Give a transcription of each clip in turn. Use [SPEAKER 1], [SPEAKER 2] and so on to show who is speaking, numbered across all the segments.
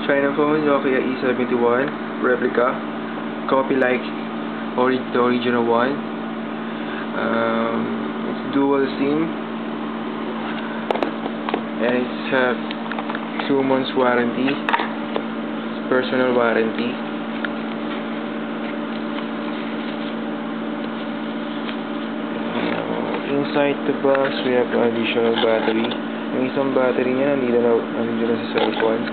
[SPEAKER 1] China phone, Nokia E71 replica, copy like the original one. It's dual SIM, and it's 2 months warranty, personal warranty. Inside the box, we have additional battery. Yung isang battery niya nandito na sa cellphone.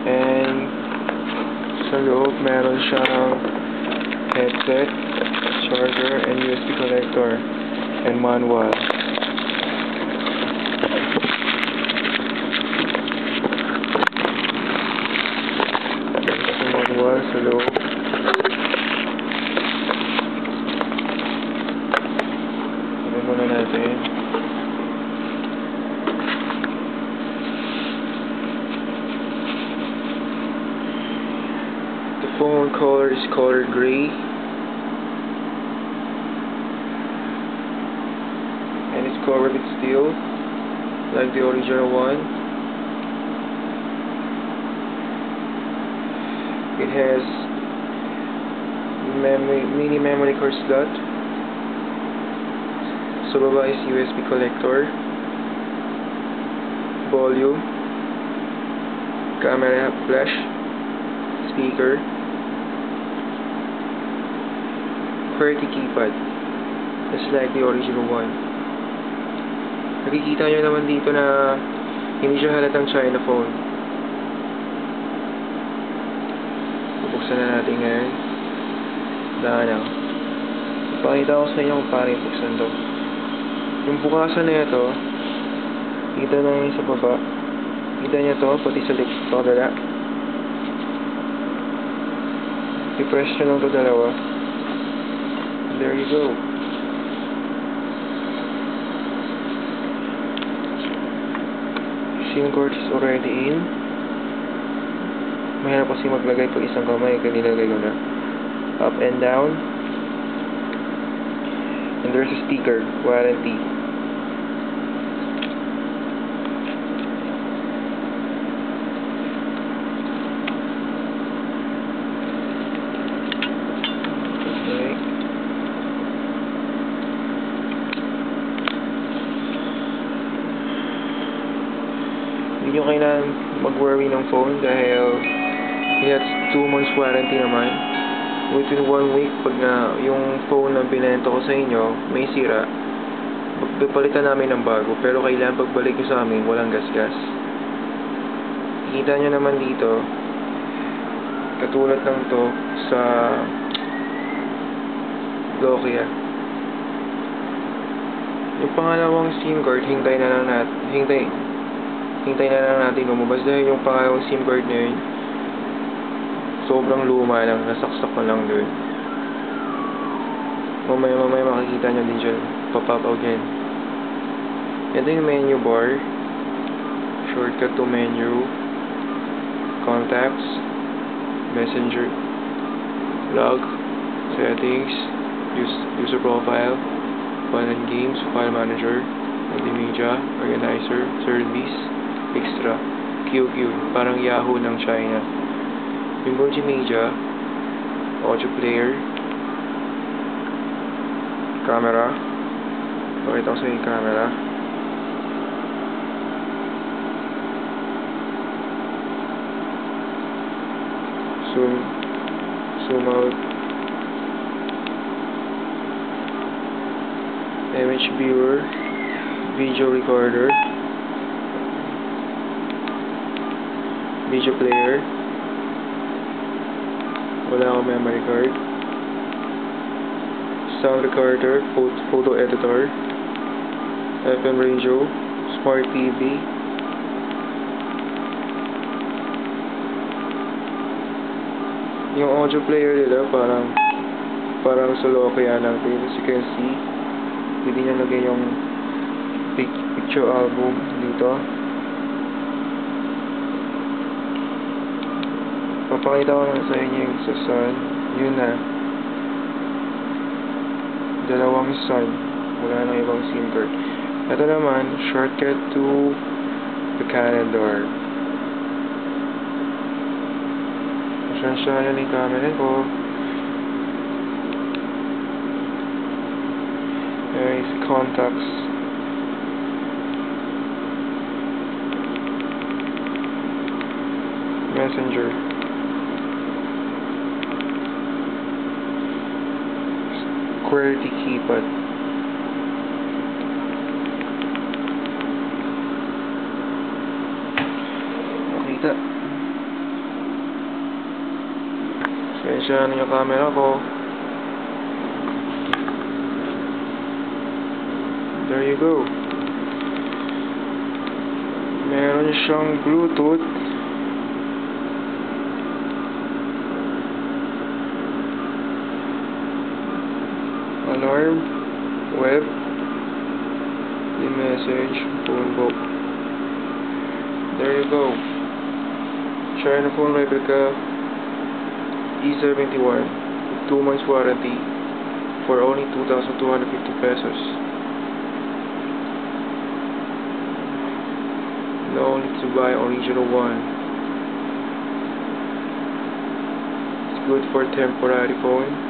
[SPEAKER 1] And sa loob, meron siyang headset, charger, and USB connector, and manual. Sa manual sa loob. Muna natin. The phone color is color gray, and it's covered with steel like the original one. It has mini memory card slot. Sa baba is USB connector, volume, camera flash, speaker, QWERTY keypad, just like the original one. Nakikita nyo naman dito na hindi siya halatang China phone. Bubuksan na natin ngayon. Daan lang. Ipakita ko sa inyo kung paano ibuksan to. Yung bukasan na ito, kita na yun sa baba. Kita niya to, pati sa kadala. I-press nyo lang to dalawa. There you go. SIM card is already in. Mahirap kasi maglagay pag isang kamay, kaya nilagay ko na. Up and down. And there's a sticker, warranty. Okay. Hindi nyo kailangan mag-worry ng phone dahil it has 2 months warranty naman. Within 1 week, pag yung phone na binenta ko sa inyo may sira, palitan namin ng bago. Pero kailangan pagbalik nyo sa amin, walang gasgas. Kita nyo naman dito, katulad lang to sa Nokia. Yung pangalawang SIM card, hintay na lang natin lumabas dahil yung pangalawang SIM card na yun sobrang luma lang, nasaksak ko lang dun. Mamaya makikita nyo din dyan, pop-up out yan. Ito yung menu bar, shortcut to menu, contacts, messenger, log, settings, user profile, file and games, file manager, multimedia, organizer, service, extra, QQ, parang Yahoo ng China. Yung multimedia, audio player, camera, pakita ko sa yung camera, zoom out, image viewer, video recorder, video player, wala akong memory card, sound recorder, photo editor, FM radio, smart TV, yung audio player nila parang sa Nokia natin. As you can see, hindi niya lagay yung picture album dito. Papakita ko na sa inyo yung sa sun. Yun na. Dalawang sun. Wala nang ibang SIM card. Ito naman, shortcut to the calendar. Pasensya yan yung camera ko. There is contacts. Messenger. QWERTY keypad. Nakita. Pasensya na yung camera ko. There you go. Meron siyang Bluetooth. Alarm, web, message, phone book. There you go. China phone replica E71, 2 months warranty for only 2,250 pesos. No need to buy original one. It's good for temporary phone.